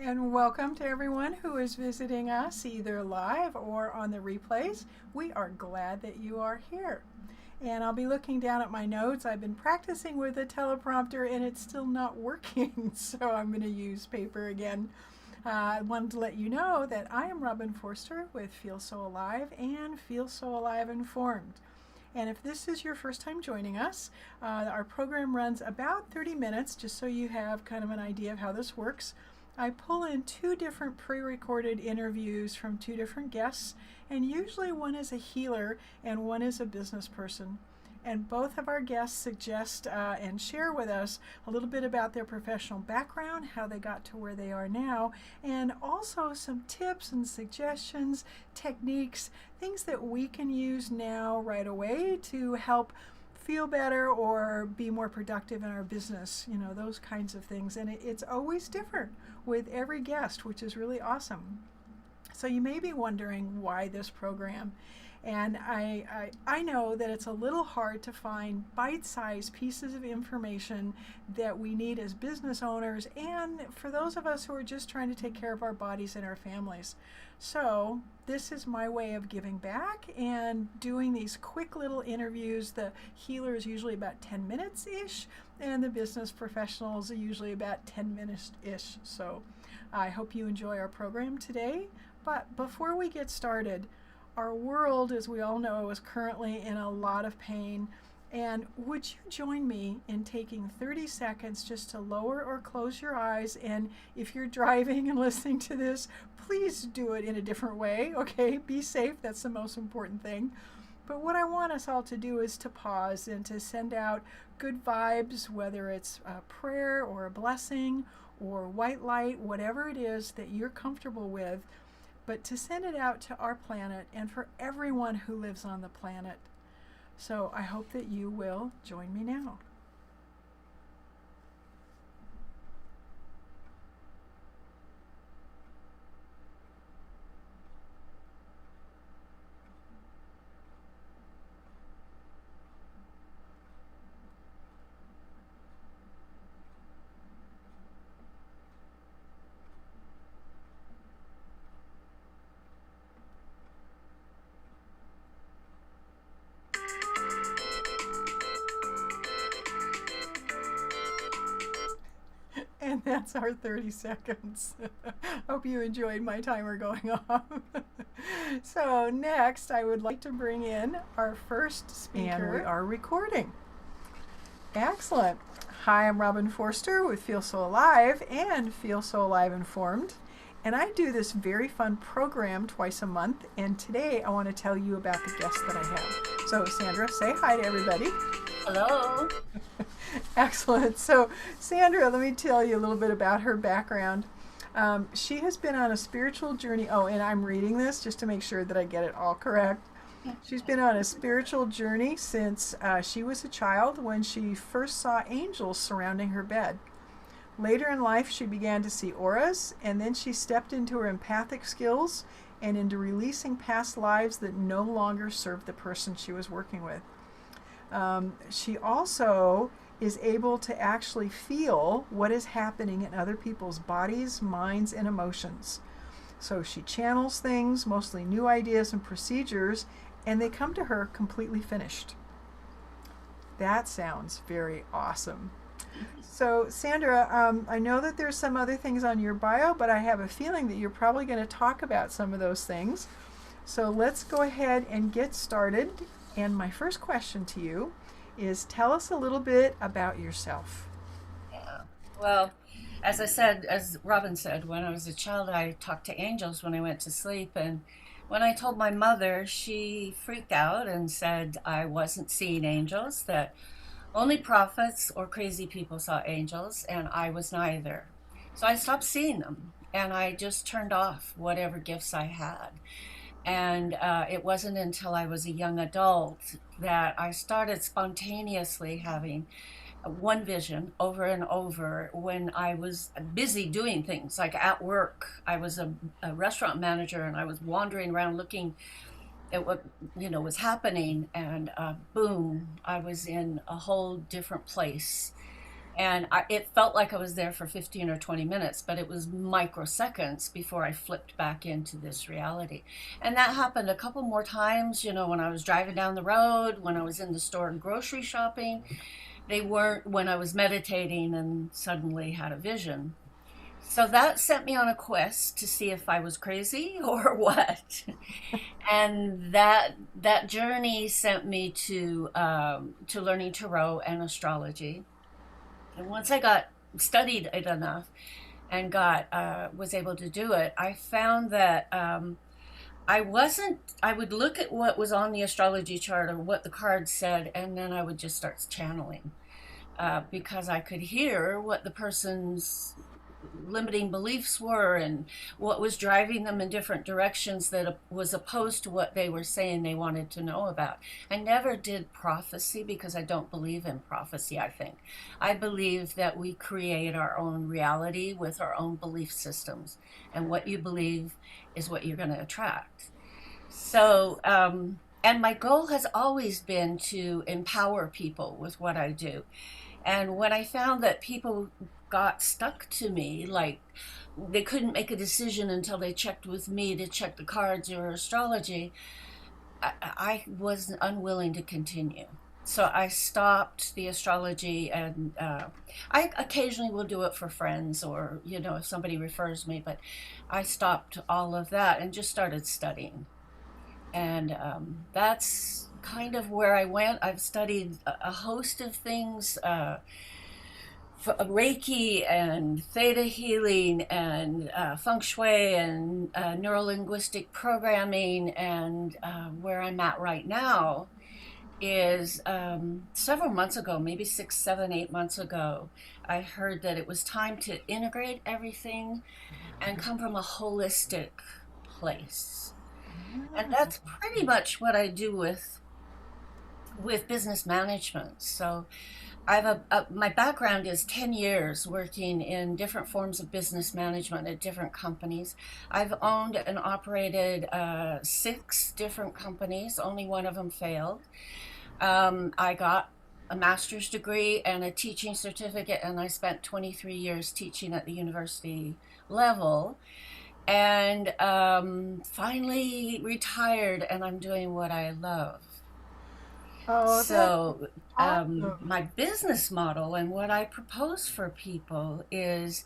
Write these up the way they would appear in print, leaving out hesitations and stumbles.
and welcome to everyone who is visiting us either live or on the replays. We are glad that you are here. And I'll be looking down at my notes. I've been practicing with a teleprompter and it's still not working, so I'm going to use paper again. I wanted to let you know that I am Robin Forster with Feel So Alive and Feel So Alive Informed. And if this is your first time joining us, our program runs about 30 minutes, just so you have kind of an idea of how this works. I pull in 2 different pre-recorded interviews from 2 different guests, and usually one is a healer and one is a business person. And both of our guests suggest and share with us a little bit about their professional background, how they got to where they are now, and also some tips and suggestions, techniques, things that we can use now right away to help feel better or be more productive in our business, you know, those kinds of things. And it's always different with every guest, which is really awesome. So you may be wondering why this program. And I know that it's a little hard to find bite-sized pieces of information that we need as business owners and for those of us who are just trying to take care of our bodies and our families. So this is my way of giving back and doing these quick little interviews. The healer is usually about 10 minutes-ish, and the business professionals are usually about 10 minutes-ish. So I hope you enjoy our program today. But before we get started, our world, as we all know, is currently in a lot of pain. And would you join me in taking 30 seconds just to lower or close your eyes? And if you're driving and listening to this, please do it in a different way, okay? Be safe, that's the most important thing. But what I want us all to do is to pause and to send out good vibes, whether it's a prayer or a blessing or white light, whatever it is that you're comfortable with, but to send it out to our planet and for everyone who lives on the planet. So I hope that you will join me now. And that's our 30 seconds. Hope you enjoyed my timer going off. So next, I would like to bring in our first speaker. And we are recording. Excellent. Hi, I'm Robin Forster with Feel So Alive and Feel So Alive Informed. And I do this very fun program twice a month. And today I want to tell you about the guest that I have. So Sandra, say hi to everybody. Hello. Excellent. So Sandra, let me tell you a little bit about her background. She has been on a spiritual journey. Oh, and I'm reading this just to make sure that I get it all correct. She's been on a spiritual journey since she was a child when she first saw angels surrounding her bed. Later in life, she began to see auras, and then she stepped into her empathic skills and into releasing past lives that no longer served the person she was working with. She also is able to actually feel what is happening in other people's bodies, minds, and emotions. So she channels things, mostly new ideas and procedures, and they come to her completely finished. That sounds very awesome. So Sandra, I know that there's some other things on your bio, but I have a feeling that you're probably going to talk about some of those things. So let's go ahead and get started. And my first question to you is, tell us a little bit about yourself. Yeah. Well, as I said, as Robin said, when I was a child, I talked to angels when I went to sleep. And when I told my mother, she freaked out and said I wasn't seeing angels, that only prophets or crazy people saw angels, and I was neither. So I stopped seeing them, and I just turned off whatever gifts I had. And it wasn't until I was a young adult that I started spontaneously having one vision over and over when I was busy doing things, like at work. I was a restaurant manager, and I was wandering around looking at what was happening, and boom, I was in a whole different place. And it felt like I was there for 15 or 20 minutes, but it was microseconds before I flipped back into this reality. And that happened a couple more times, when I was driving down the road, when I was in the store and grocery shopping. They weren't when I was meditating and suddenly had a vision. So that sent me on a quest to see if I was crazy or what. And that journey sent me to learning tarot and astrology. And once I got studied it enough and got was able to do it, I found that I wasn't. I would look at what was on the astrology chart or what the cards said, and then I would just start channeling because I could hear what the person's limiting beliefs were and what was driving them in different directions that was opposed to what they were saying they wanted to know about. I never did prophecy because I don't believe in prophecy, I think. I believe that we create our own reality with our own belief systems, and what you believe is what you're going to attract. So, and my goal has always been to empower people with what I do. And when I found that people got stuck to me, like they couldn't make a decision until they checked with me to check the cards or astrology, I was unwilling to continue. So I stopped the astrology, and I occasionally will do it for friends or, if somebody refers me, but I stopped all of that and just started studying. And that's kind of where I went. I've studied a host of things, Reiki and Theta healing and Feng Shui and neuro-linguistic programming. And where I'm at right now is several months ago, maybe 6, 7, 8 months ago, I heard that it was time to integrate everything and come from a holistic place. And that's pretty much what I do with business management. So I've my background is 10 years working in different forms of business management at different companies. I've owned and operated 6 different companies. Only one of them failed. I got a master's degree and a teaching certificate, and I spent 23 years teaching at the university level. And finally retired, and I'm doing what I love. Oh, that's So, awesome. my business model and what I propose for people is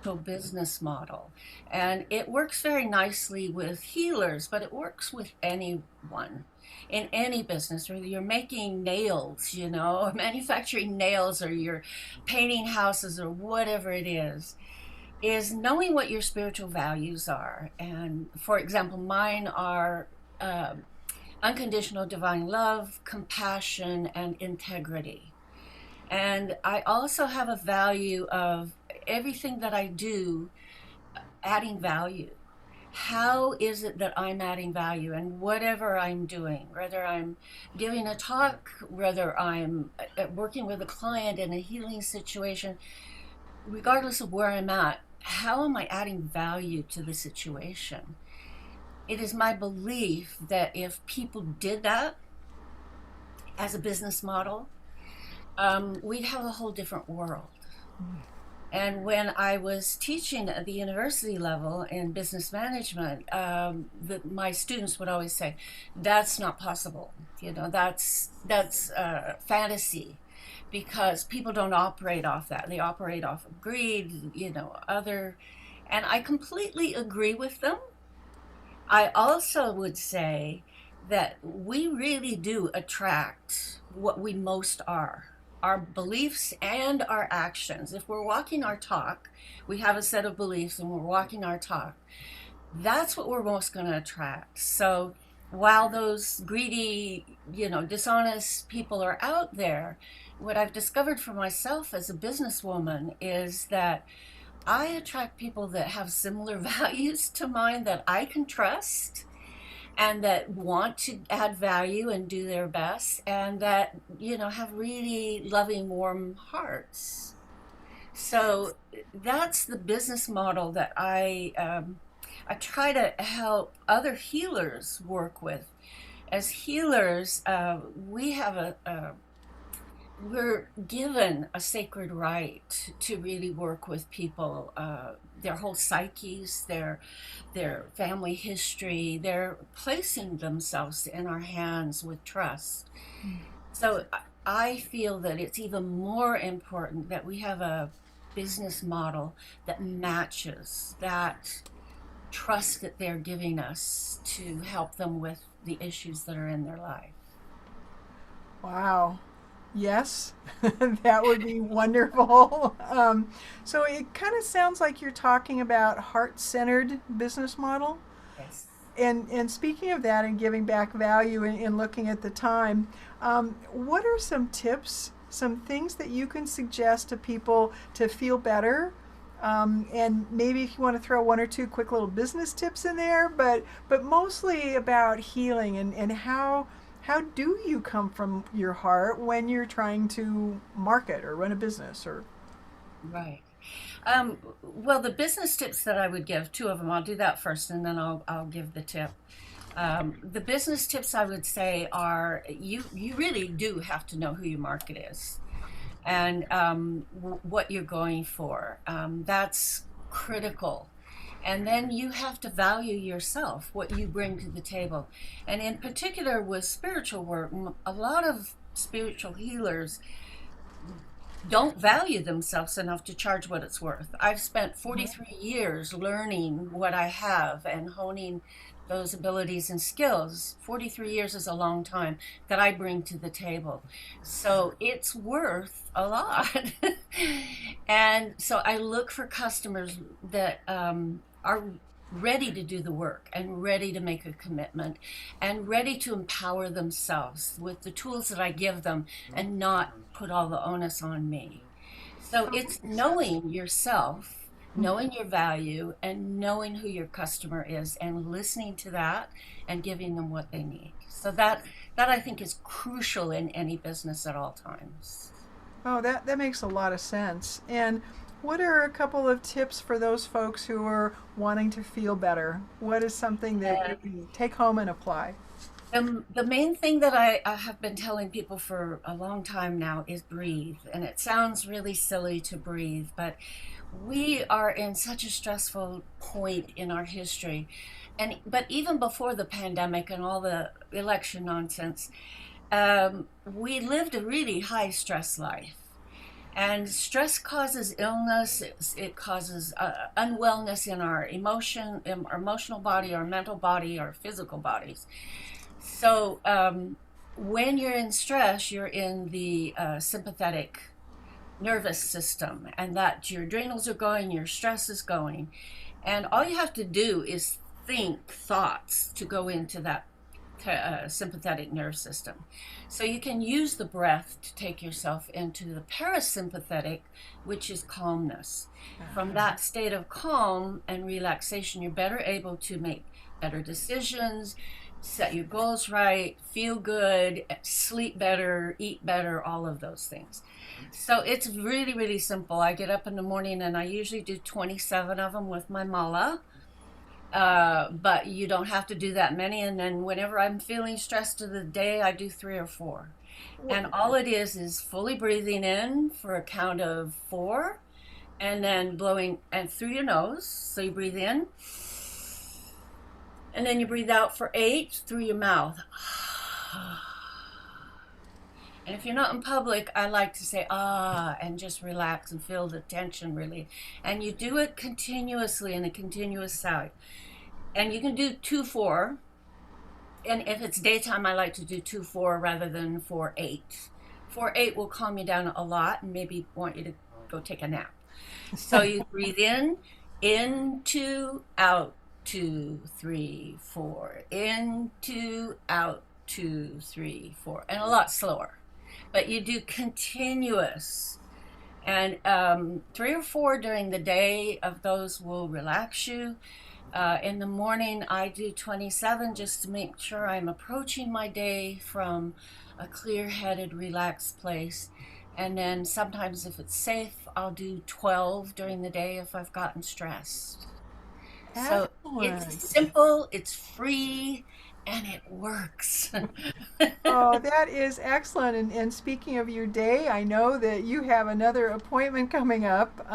a business model. And it works very nicely with healers, but it works with anyone in any business, whether you're making nails, or manufacturing nails, or you're painting houses, or whatever it is knowing what your spiritual values are. And for example, mine are uh, unconditional divine love, compassion, and integrity. And I also have a value of everything that I do adding value. How is it that I'm adding value? And whatever I'm doing, whether I'm giving a talk, whether I'm working with a client in a healing situation, regardless of where I'm at, how am I adding value to the situation? It is my belief that if people did that as a business model, we'd have a whole different world. And when I was teaching at the university level in business management, my students would always say, "That's not possible. That's fantasy." Because people don't operate off that. They operate off of greed, other. And I completely agree with them. I also would say that we really do attract what we most are, our beliefs and our actions. If we're walking our talk, we have a set of beliefs and we're walking our talk. That's what we're most going to attract. So while those greedy, dishonest people are out there, what I've discovered for myself as a businesswoman is that I attract people that have similar values to mine, that I can trust and that want to add value and do their best, and that, have really loving, warm hearts. So that's the business model that I try to help other healers work with. As healers, we have we're given a sacred right to really work with people, their whole psyches, their family history. They're placing themselves in our hands with trust. So I feel that it's even more important that we have a business model that matches that trust that they're giving us to help them with the issues that are in their life. Wow. Yes, that would be wonderful. So it kind of sounds like you're talking about heart-centered business model. Yes. And speaking of that and giving back value and looking at the time, what are some tips, some things that you can suggest to people to feel better? And maybe if you want to throw one or two quick little business tips in there, but mostly about healing and how do you come from your heart when you're trying to market or run a business or Right. Well, the business tips that I would give, two of them, I'll do that first and then I'll give the tip. The business tips I would say are you really do have to know who your market is and what you're going for. That's critical. And then you have to value yourself, what you bring to the table. And in particular with spiritual work, a lot of spiritual healers don't value themselves enough to charge what it's worth. I've spent 43 years learning what I have and honing those abilities and skills. 43 years is a long time that I bring to the table. So it's worth a lot. And so I look for customers that are ready to do the work and ready to make a commitment and ready to empower themselves with the tools that I give them and not put all the onus on me. So it's makes sense. knowing yourself, knowing your value, and knowing who your customer is and listening to that and giving them what they need. So that I think is crucial in any business at all times. Oh, that makes a lot of sense. And what are a couple of tips for those folks who are wanting to feel better? What is something that you can take home and apply? The main thing that I have been telling people for a long time now is breathe. And it sounds really silly to breathe, but we are in such a stressful point in our history. And but even before the pandemic and all the election nonsense, we lived a really high stress life. And stress causes illness. It causes unwellness in in our emotional body, our mental body, our physical bodies. So when you're in stress, you're in the sympathetic nervous system, and that your adrenals are going, your stress is going, and all you have to do is think thoughts to go into that sympathetic nerve system. So you can use the breath to take yourself into the parasympathetic, which is calmness. From Uh-huh. that state of calm and relaxation, you're better able to make better decisions, set your goals right, feel good, sleep better, eat better, all of those things. So it's really, really simple. I get up in the morning and I usually do 27 of them with my mala. But you don't have to do that many. And then whenever I'm feeling stressed of the day, I do three or four. And all it is fully breathing in for a count of four and then blowing and through your nose. So you breathe in and then you breathe out for eight through your mouth. And if you're not in public, I like to say ah and just relax and feel the tension really. And you do it continuously in a continuous sound. And you can do 2 4. And if it's daytime, I like to do 2 4 rather than 4 8. 4 8 will calm you down a lot and maybe want you to go take a nap. So you breathe in, two, out, 2 3 4, in, two, out, 2 3 4, and a lot slower. But you do continuous. And three or four during the day of those will relax you. In the morning, I do 27 just to make sure I'm approaching my day from a clear headed, relaxed place. And then sometimes, if it's safe, I'll do 12 during the day if I've gotten stressed. So it's Excellent. simple, it's free, and it works. Oh, that is excellent. And speaking of your day, I know that you have another appointment coming up.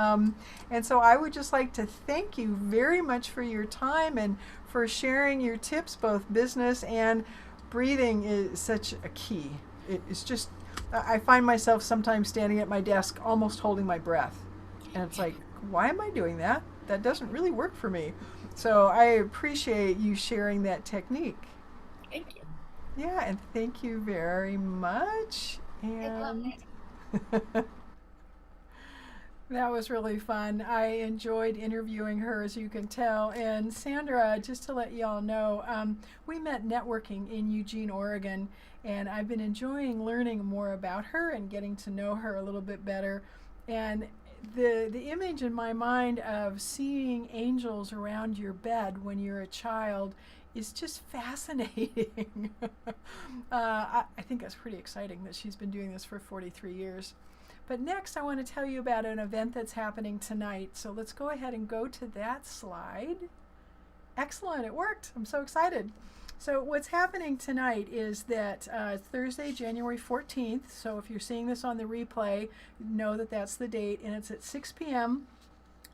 And so I would just like to thank you very much for your time and for sharing your tips, both business and breathing is such a key. It's just, I find myself sometimes standing at my desk almost holding my breath. And it's like, why am I doing that? That doesn't really work for me. So I appreciate you sharing that technique. Thank you. Yeah, and thank you very much. You're And welcome. that was really fun. I enjoyed interviewing her, as you can tell. And Sandra, just to let y'all know, we met networking in Eugene, Oregon, and I've been enjoying learning more about her and getting to know her a little bit better. And the image in my mind of seeing angels around your bed when you're a child is just fascinating. I think that's pretty exciting that she's been doing this for 43 years. But next, I want to tell you about an event that's happening tonight. So let's go ahead and go to that slide. Excellent, it worked. I'm so excited. So what's happening tonight is that Thursday, January 14th. So if you're seeing this on the replay, know that that's the date, and it's at 6 p.m.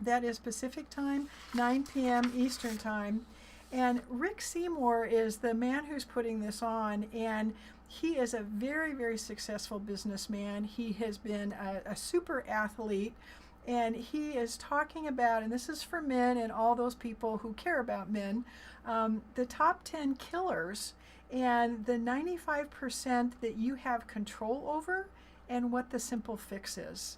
That is Pacific time, 9 p.m. Eastern time. And Rick Seymour is the man who's putting this on, and he is a very, very successful businessman. He has been a super athlete, and he is talking about, and this is for men and all those people who care about men, the top 10 killers and the 95% that you have control over and what the simple fix is.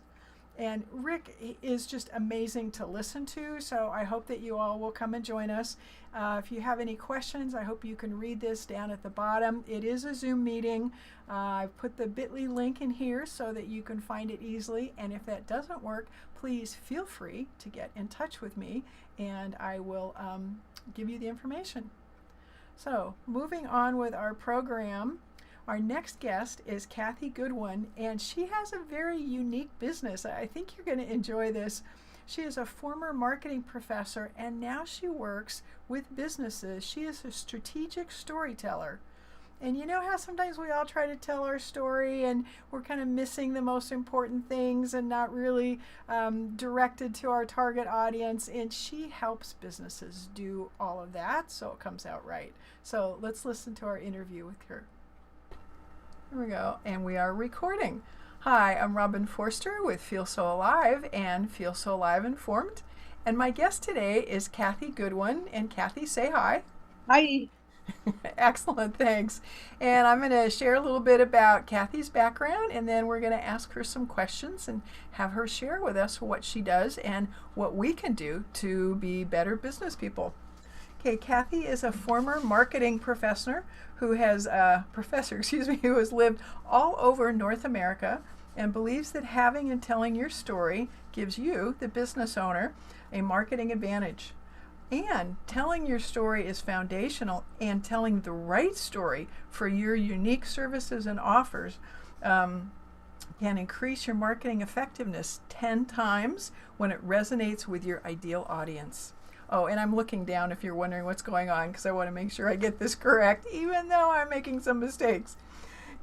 And Rick is just amazing to listen to, so I hope that you all will come and join us. If you have any questions, I hope you can read this down at the bottom. It is a Zoom meeting. I've put the bit.ly link in here so that you can find it easily. And if that doesn't work, please feel free to get in touch with me, and I will give you the information. So moving on with our program. Our next guest is Cathy Goodwin, and she has a very unique business. I think you're going to enjoy this. She is a former marketing professor, and now she works with businesses. She is a strategic storyteller. And you know how sometimes we all try to tell our story and we're kind of missing the most important things and not really directed to our target audience. And she helps businesses do all of that so it comes out right. So let's listen to our interview with her. Here we go, and we are recording. Hi, I'm Robin Forster with Feel So Alive and Feel So Alive Informed. And my guest today is Cathy Goodwin. And Cathy, say hi. Hi. Excellent, thanks. And I'm going to share a little bit about Cathy's background, and then we're going to ask her some questions and have her share with us what she does and what we can do to be better business people. Okay, Cathy is a former marketing professor who has who has lived all over North America and believes that having and telling your story gives you, the business owner, a marketing advantage. And telling your story is foundational, and telling the right story for your unique services and offers can increase your marketing effectiveness 10 times when it resonates with your ideal audience. Oh, and I'm looking down if you're wondering what's going on because I want to make sure I get this correct, even though I'm making some mistakes.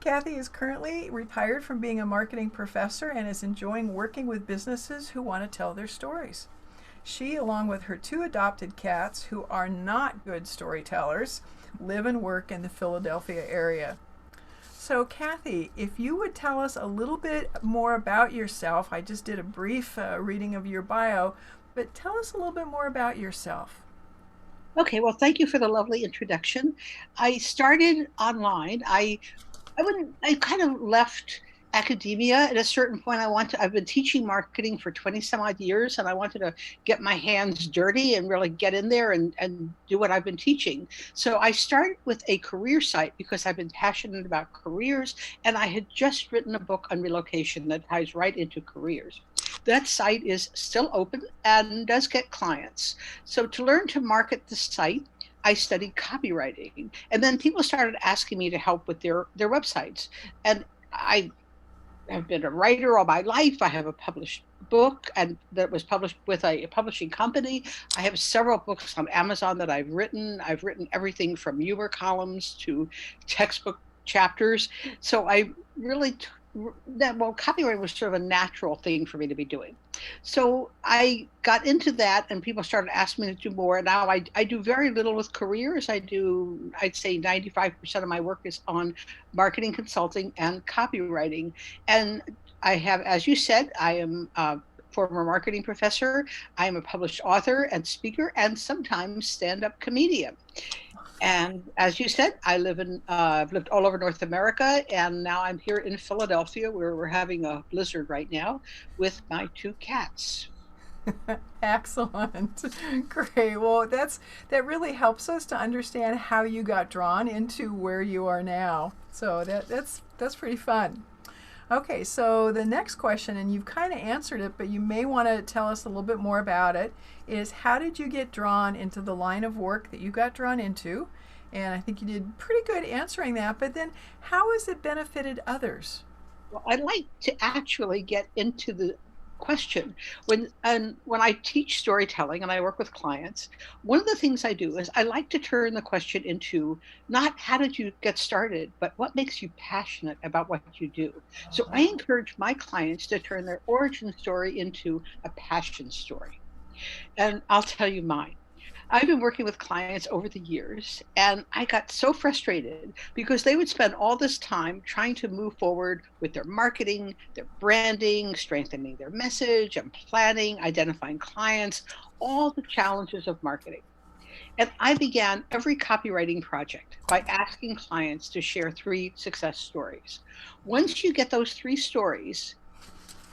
Cathy is currently retired from being a marketing professor and is enjoying working with businesses who want to tell their stories. She, along with her 2 adopted cats, who are not good storytellers, live and work in the Philadelphia area. So, Cathy, if you would tell us a little bit more about yourself. I just did a brief reading of your bio, but tell us a little bit more about yourself. Okay, well, thank you for the lovely introduction. I started online. I kind of left academia at a certain point. I've been teaching marketing for 20 some odd years, and I wanted to get my hands dirty and really get in there and do what I've been teaching. So I started with a career site because I've been passionate about careers, and I had just written a book on relocation that ties right into careers. That site is still open and does get clients. So to learn to market the site, I studied copywriting, and then people started asking me to help with their websites. And I I've been a writer all my life. I have a published book and that was published with a publishing company. I have several books on Amazon that I've written. I've written everything from humor columns to textbook chapters. So I really that well, copywriting was sort of a natural thing for me to be doing. So I got into that and people started asking me to do more. And now I do very little with careers. I'd say 95% of my work is on marketing consulting and copywriting. And I have, as you said, I am a former marketing professor. I am a published author and speaker and sometimes stand-up comedian. And as you said, I've lived all over North America, and now I'm here in Philadelphia, where we're having a blizzard right now with my two cats. Excellent. Great. Well, that really helps us to understand how you got drawn into where you are now. So that's pretty fun. Okay, so the next question, and you've kind of answered it, but you may want to tell us a little bit more about it, is how did you get drawn into the line of work that you got drawn into? And I think you did pretty good answering that, but then how has it benefited others? Well, I like to actually get into the question when I teach storytelling and I work with clients. One of the things I do is I like to turn the question into not how did you get started, but what makes you passionate about what you do. So I encourage my clients to turn their origin story into a passion story. And I'll tell you mine. I've been working with clients over the years, and I got so frustrated because they would spend all this time trying to move forward with their marketing, their branding, strengthening their message, and planning, identifying clients, all the challenges of marketing. And I began every copywriting project by asking clients to share 3 success stories. Once you get those 3 stories,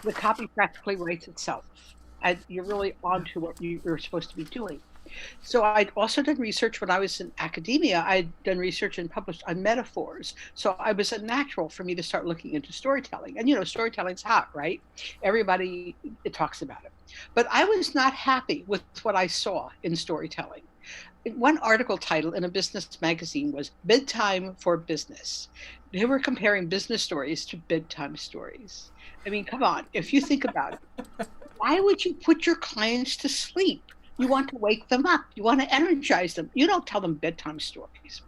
the copy practically writes itself. And you're really on to what you're supposed to be doing. So I'd also done research when I was in academia. I'd done research and published on metaphors. So I was a natural for me to start looking into storytelling. And storytelling's hot, right? Everybody it talks about it. But I was not happy with what I saw in storytelling. One article title in a business magazine was Bedtime for Business. They were comparing business stories to bedtime stories. I mean, come on, if you think about it, why would you put your clients to sleep? You want to wake them up. You want to energize them. You don't tell them bedtime stories.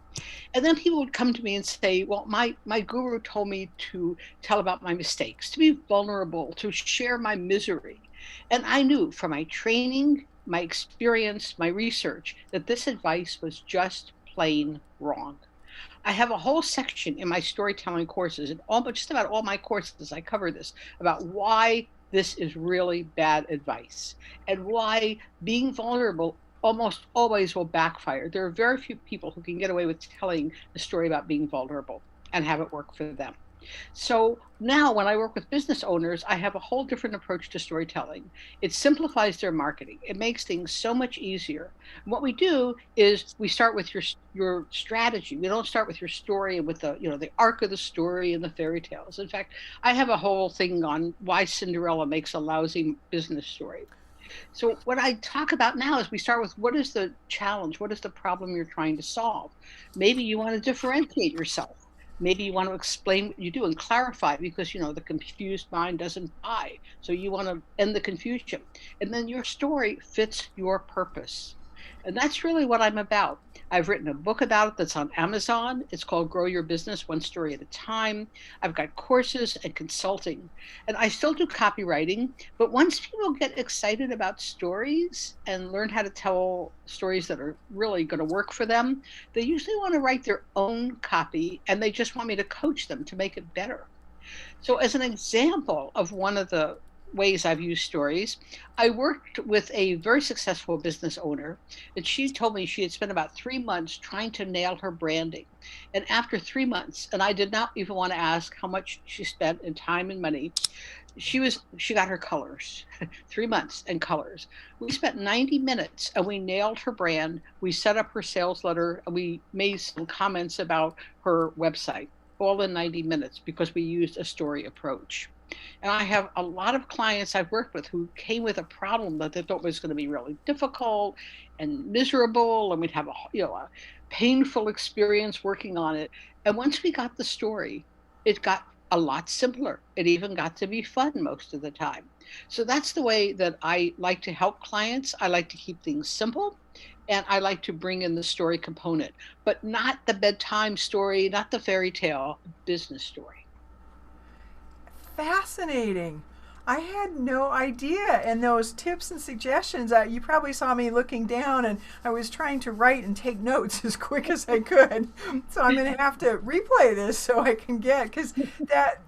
And then people would come to me and say, well, my guru told me to tell about my mistakes, to be vulnerable, to share my misery. And I knew from my training, my experience, my research, that this advice was just plain wrong. I have a whole section in my storytelling courses, and just about all my courses, I cover this about why this is really bad advice and why being vulnerable almost always will backfire. There are very few people who can get away with telling a story about being vulnerable and have it work for them. So now when I work with business owners, I have a whole different approach to storytelling. It simplifies their marketing. It makes things so much easier. And what we do is we start with your strategy. We don't start with your story and with the arc of the story and the fairy tales. In fact, I have a whole thing on why Cinderella makes a lousy business story. So what I talk about now is we start with what is the challenge? What is the problem you're trying to solve? Maybe you want to differentiate yourself. Maybe you want to explain what you do and clarify because, the confused mind doesn't buy. So you want to end the confusion. And then your story fits your purpose. And that's really what I'm about. I've written a book about it that's on Amazon. It's called Grow Your Business One Story at a Time. I've got courses and consulting. And I still do copywriting. But once people get excited about stories and learn how to tell stories that are really going to work for them, they usually want to write their own copy and they just want me to coach them to make it better. So as an example of one of the ways I've used stories, I worked with a very successful business owner, and she told me she had spent about 3 months trying to nail her branding. And after 3 months, and I did not even want to ask how much she spent in time and money, she got her colors. 3 months and colors. We spent 90 minutes and we nailed her brand. We set up her sales letter and we made some comments about her website, all in 90 minutes because we used a story approach. And I have a lot of clients I've worked with who came with a problem that they thought was going to be really difficult and miserable, and we'd have a painful experience working on it. And once we got the story, it got a lot simpler. It even got to be fun most of the time. So that's the way that I like to help clients. I like to keep things simple, and I like to bring in the story component, but not the bedtime story, not the fairy tale, business story. Fascinating. I had no idea. And those tips and suggestions, you probably saw me looking down and I was trying to write and take notes as quick as I could. So I'm going to have to replay this so I can get, because that,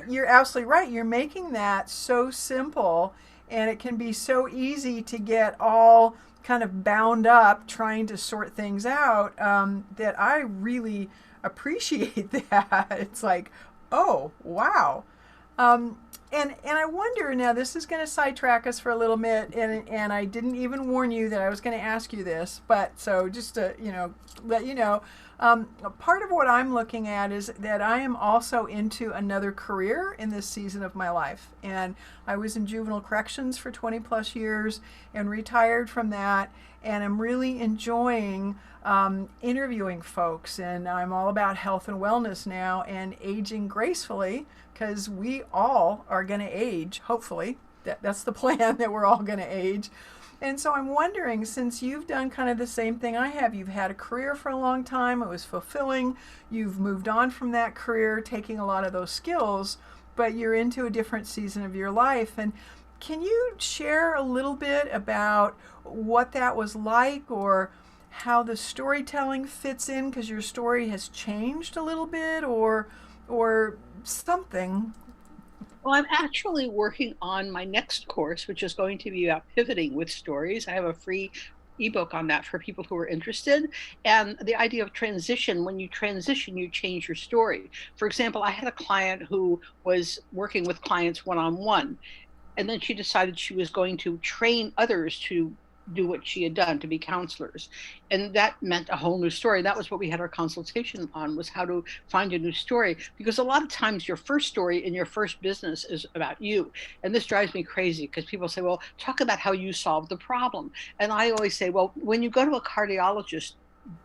you're absolutely right. You're making that so simple, and it can be so easy to get all kind of bound up trying to sort things out, that I really appreciate that. It's like, oh, wow. And I wonder now, this is going to sidetrack us for a little bit, and I didn't even warn you that I was going to ask you this, but so just to, let you know, part of what I'm looking at is that I am also into another career in this season of my life. And I was in juvenile corrections for 20 plus years and retired from that, and I'm really enjoying interviewing folks, and I'm all about health and wellness now and aging gracefully, because we all are going to age, hopefully. That's the plan, that we're all going to age. And so I'm wondering, since you've done kind of the same thing I have, you've had a career for a long time, it was fulfilling, you've moved on from that career, taking a lot of those skills, but you're into a different season of your life. And can you share a little bit about what that was like, or how the storytelling fits in, because your story has changed a little bit, or something? Well, I'm actually working on my next course, which is going to be about pivoting with stories. I have a free ebook on that for people who are interested. And the idea of transition, when you transition, you change your story. For example, I had a client who was working with clients one-on-one, and then she decided she was going to train others to do what she had done, to be counselors. And that meant a whole new story. That was what we had our consultation on, was how to find a new story. Because a lot of times your first story in your first business is about you. And this drives me crazy, because people say, well, talk about how you solved the problem. And I always say, well, when you go to a cardiologist,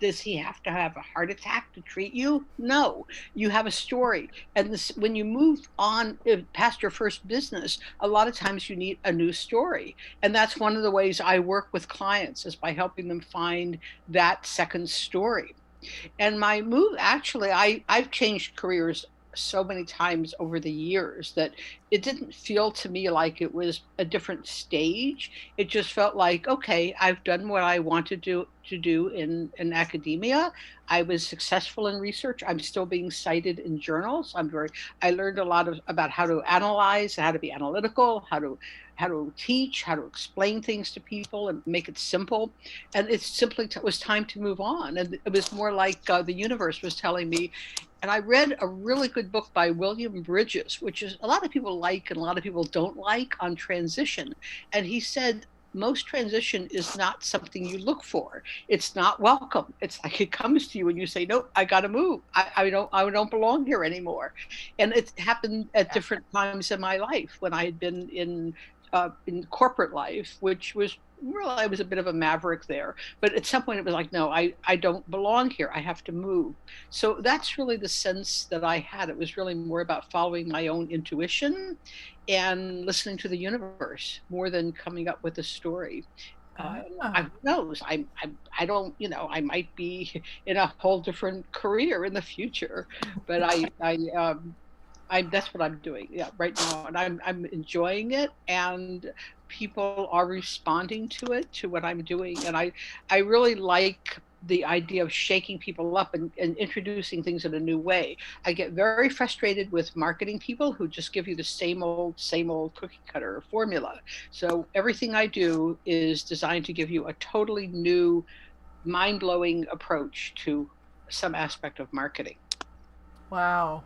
does he have to have a heart attack to treat you? No, you have a story. And this, when you move on past your first business, a lot of times you need a new story. And that's one of the ways I work with clients, is by helping them find that second story. And my move, actually, I've changed careers so many times over the years that it didn't feel to me like it was a different stage. It just felt like, okay, I've done what I wanted to do in academia. I was successful in research. I'm still being cited in journals. I learned a lot about how to analyze, how to be analytical, how to teach, how to explain things to people and make it simple. And it simply was time to move on. And it was more like the universe was telling me. And I read a really good book by William Bridges, which is a lot of people like and a lot of people don't like, on transition. And he said, most transition is not something you look for. It's not welcome. It's like it comes to you and you say, nope, I got to move. I don't belong here anymore. And it happened at different times in my life, when I had been in corporate life, which was really, I was a bit of a maverick there. But at some point it was like, no, I don't belong here. I have to move. So that's really the sense that I had. It was really more about following my own intuition and listening to the universe, more than coming up with a story. Ah. Who knows? I don't, I might be in a whole different career in the future, but that's what I'm doing, yeah, right now, and I'm enjoying it, and people are responding to it, to what I'm doing, and I really like the idea of shaking people up and introducing things in a new way. I get very frustrated with marketing people who just give you the same old cookie cutter formula. So everything I do is designed to give you a totally new, mind-blowing approach to some aspect of marketing. Wow.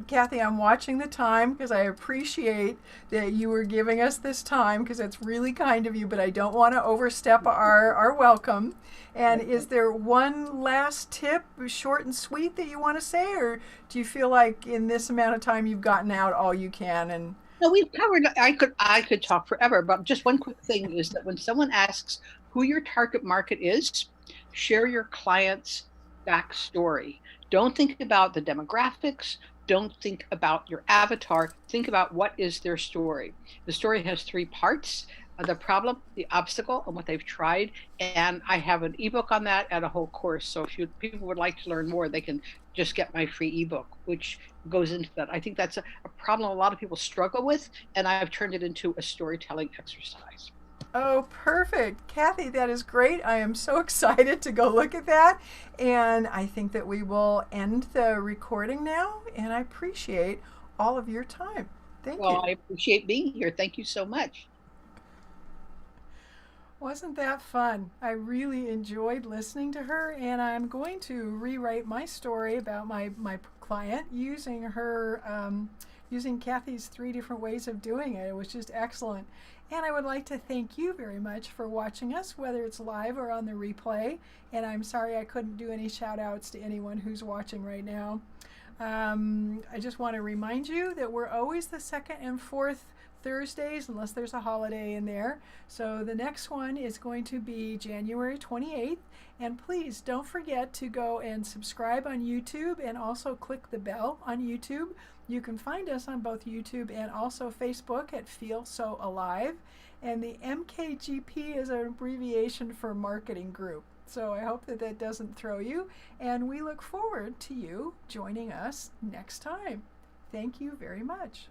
Cathy, I'm watching the time because I appreciate that you were giving us this time, because it's really kind of you, but I don't want to overstep our welcome. And is there one last tip, short and sweet, that you want to say, or do you feel like in this amount of time you've gotten out all you can? And No, we've covered. I could talk forever, but just one quick thing is that when someone asks who your target market is, share your client's backstory. Don't think about the demographics. don't think about your avatar. Think about what is their story. The story has three parts: the problem, the obstacle, and what they've tried. And I have an ebook on that and a whole course. So if people would like to learn more, they can just get my free ebook, which goes into that. I think that's a problem a lot of people struggle with, and I've turned it into a storytelling exercise. Oh, perfect. Cathy, that is great. I am so excited to go look at that. And I think that we will end the recording now. And I appreciate all of your time. Thank you. Well, I appreciate being here. Thank you so much. Wasn't that fun? I really enjoyed listening to her, and I'm going to rewrite my story about my client using her, using Cathy's 3 different ways of doing it. It was just excellent. And I would like to thank you very much for watching us, whether it's live or on the replay. And I'm sorry I couldn't do any shout outs to anyone who's watching right now. I just want to remind you that we're always the 2nd and 4th Thursdays, unless there's a holiday in there. So the next one is going to be January 28th. And please don't forget to go and subscribe on YouTube and also click the bell on YouTube. You can find us on both YouTube and also Facebook at Feel So Alive. And the MKGP is an abbreviation for marketing group. So I hope that that doesn't throw you. And we look forward to you joining us next time. Thank you very much.